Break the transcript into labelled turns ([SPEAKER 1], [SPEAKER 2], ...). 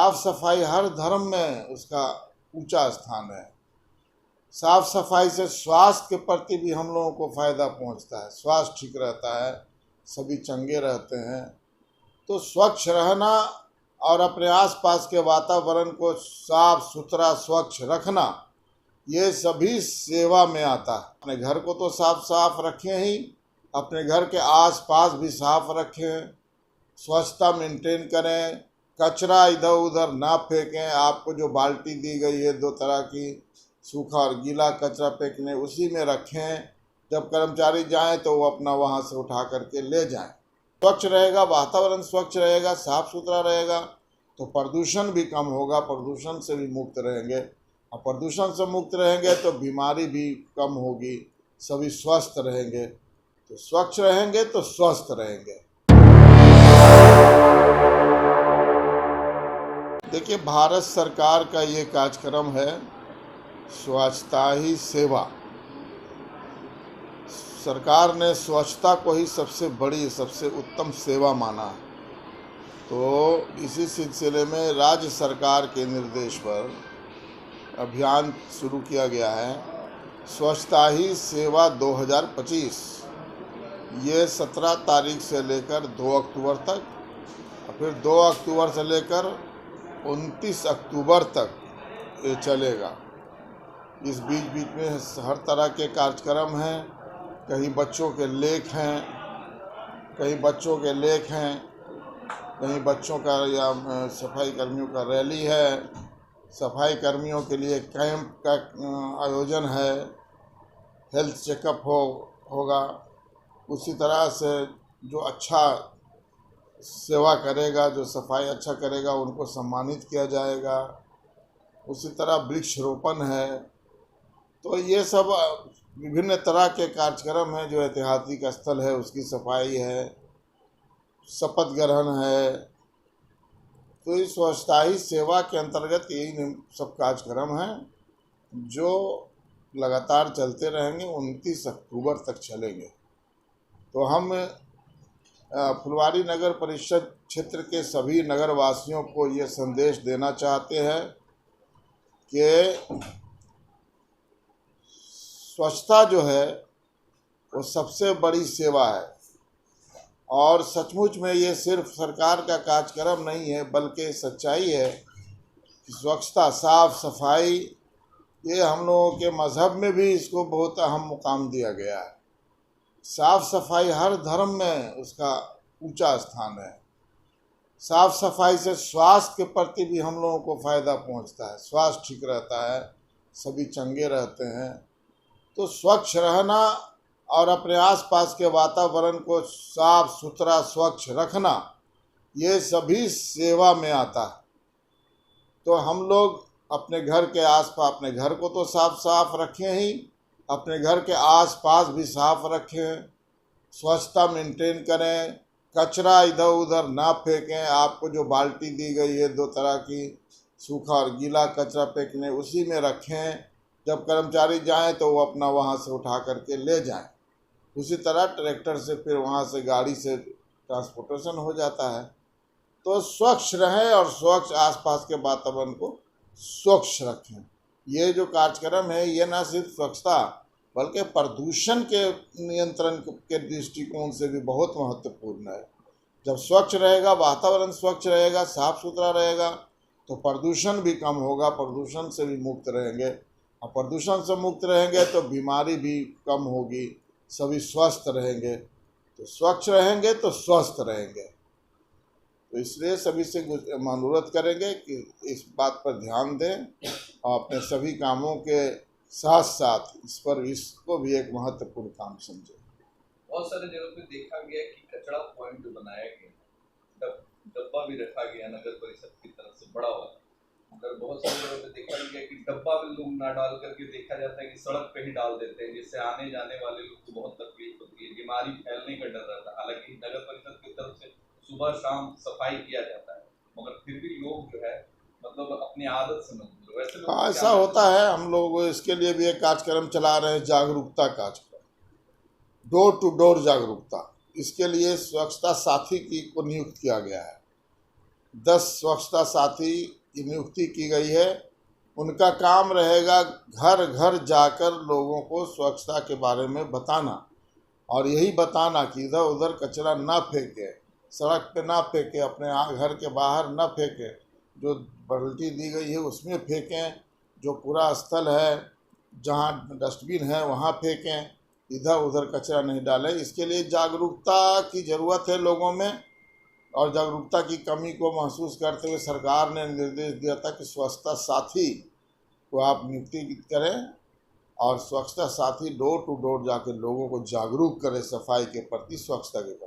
[SPEAKER 1] साफ सफाई हर धर्म में उसका ऊंचा स्थान है। साफ सफाई से स्वास्थ्य के प्रति भी हम लोगों को फ़ायदा पहुंचता है, स्वास्थ्य ठीक रहता है, सभी चंगे रहते हैं। तो स्वच्छ रहना और अपने आसपास के वातावरण को साफ सुथरा स्वच्छ रखना, ये सभी सेवा में आता है। अपने घर को तो साफ साफ रखें ही, अपने घर के आसपास भी साफ रखें, स्वच्छता मेंटेन करें, कचरा इधर उधर ना फेंकें। आपको जो बाल्टी दी गई है 2 तरह की, सूखा और गीला कचरा फेंकने, उसी में रखें। जब कर्मचारी जाएं तो वो अपना वहाँ से उठा करके ले जाएं। स्वच्छ रहेगा, वातावरण स्वच्छ रहेगा, साफ सुथरा रहेगा, तो प्रदूषण भी कम होगा, प्रदूषण से भी मुक्त रहेंगे। और प्रदूषण से मुक्त रहेंगे तो बीमारी भी कम होगी, सभी स्वस्थ रहेंगे। तो स्वच्छ रहेंगे तो स्वस्थ रहेंगे। देखिए, भारत सरकार का ये कार्यक्रम है स्वच्छता ही सेवा। सरकार ने स्वच्छता को ही सबसे बड़ी, सबसे उत्तम सेवा माना है। तो इसी सिलसिले में राज्य सरकार के निर्देश पर अभियान शुरू किया गया है, स्वच्छता ही सेवा 2025। ये 17 तारीख से लेकर 2 अक्टूबर तक, और फिर 2 अक्टूबर से लेकर 29 अक्टूबर तक ये चलेगा। इस बीच में हर तरह के कार्यक्रम हैं। कहीं बच्चों के लेख हैं, कहीं बच्चों का या सफाई कर्मियों का रैली है, सफाई कर्मियों के लिए कैंप का आयोजन है, हेल्थ चेकअप होगा। उसी तरह से जो अच्छा सेवा करेगा, जो सफाई अच्छा करेगा, उनको सम्मानित किया जाएगा। उसी तरह वृक्षारोपण है। तो ये सब विभिन्न तरह के कार्यक्रम हैं। जो ऐतिहासिक स्थल है उसकी सफाई है, शपथ ग्रहण है। तो इस स्वच्छता ही सेवा के अंतर्गत यही सब कार्यक्रम हैं जो लगातार चलते रहेंगे, 29 अक्टूबर तक चलेंगे। तो हम फुलवारी नगर परिषद क्षेत्र के सभी नगरवासियों को ये संदेश देना चाहते हैं कि स्वच्छता जो है वो सबसे बड़ी सेवा है। और सचमुच में ये सिर्फ सरकार का कार्यक्रम नहीं है, बल्कि सच्चाई है कि स्वच्छता, साफ सफाई, ये हम लोगों के मज़हब में भी इसको बहुत अहम मुकाम दिया गया है। साफ सफाई हर धर्म में उसका ऊंचा स्थान है। साफ सफाई से स्वास्थ्य के प्रति भी हम लोगों को फ़ायदा पहुंचता है, स्वास्थ्य ठीक रहता है, सभी चंगे रहते हैं। तो स्वच्छ रहना और अपने आसपास के वातावरण को साफ सुथरा स्वच्छ रखना, ये सभी सेवा में आता है। तो हम लोग अपने घर के आसपास, अपने घर को तो साफ साफ रखें ही, अपने घर के आसपास भी साफ रखें, स्वच्छता मेंटेन करें, कचरा इधर उधर ना फेंकें। आपको जो बाल्टी दी गई है 2 तरह की, सूखा और गीला कचरा फेंकने, उसी में रखें। जब कर्मचारी जाएं तो वो अपना वहाँ से उठा करके ले जाएं। उसी तरह ट्रैक्टर से फिर वहाँ से गाड़ी से ट्रांसपोर्टेशन हो जाता है। तो स्वच्छ रहें और स्वच्छ आसपास के वातावरण को स्वच्छ रखें। ये जो कार्यक्रम है ये न सिर्फ स्वच्छता बल्कि प्रदूषण के नियंत्रण के दृष्टिकोण से भी बहुत महत्वपूर्ण है। जब स्वच्छ रहेगा, वातावरण स्वच्छ रहेगा, साफ सुथरा रहेगा, तो प्रदूषण भी कम होगा, प्रदूषण से भी मुक्त रहेंगे। और प्रदूषण से मुक्त रहेंगे तो बीमारी भी कम होगी, सभी स्वस्थ रहेंगे। तो स्वच्छ रहेंगे तो स्वस्थ रहेंगे। तो इसलिए सभी से अनुरोध करेंगे कि इस बात पर ध्यान दें और अपने सभी कामों के साथ साथ इसको भी एक महत्वपूर्ण काम समझें।
[SPEAKER 2] बहुत सारे जगह पे देखा गया कि कचरा पॉइंट जो बनाया गया, डब्बा भी रखा गया नगर परिषद की तरफ से बड़ा वाला, मगर बहुत सारे जगह पे देखा गया कि डब्बा भी लोग ना डाल करके देखा जाता है कि सड़क पे ही डाल देते हैं, जिससे आने जाने वाले लोग को बहुत तकलीफ होती है, बीमारी फैलने का डर रहता है। हालांकि नगर परिषद की तरफ से सुबह शाम सफाई किया जाता है, मगर फिर भी लोग जो है मतलब अपनी आदत से मजबूर। वैसे
[SPEAKER 1] हाँ, ऐसा होता है। हम लोग इसके लिए भी एक कार्यक्रम चला रहे हैं, जागरूकता कार्यक्रम, डोर टू डोर जागरूकता। इसके लिए स्वच्छता साथी को नियुक्त किया गया है। 10 स्वच्छता साथी की नियुक्ति की गई है। उनका काम रहेगा घर घर जाकर लोगों को स्वच्छता के बारे में बताना, और यही बताना कि इधर उधर कचरा ना फेंके, सड़क पे ना फेंके, अपने घर के बाहर ना फेंके, जो बाल्टी दी गई है उसमें फेंकें, जो कूड़ा स्थल है जहाँ डस्टबिन है वहाँ फेंकें, इधर उधर कचरा नहीं डालें। इसके लिए जागरूकता की ज़रूरत है लोगों में, और जागरूकता की कमी को महसूस करते हुए सरकार ने निर्देश दिया था कि स्वच्छता साथी को आप नियुक्ति करें, और स्वच्छता साथी डोर टू डोर जाकर लोगों को जागरूक करें सफाई के प्रति, स्वच्छता के प्रति।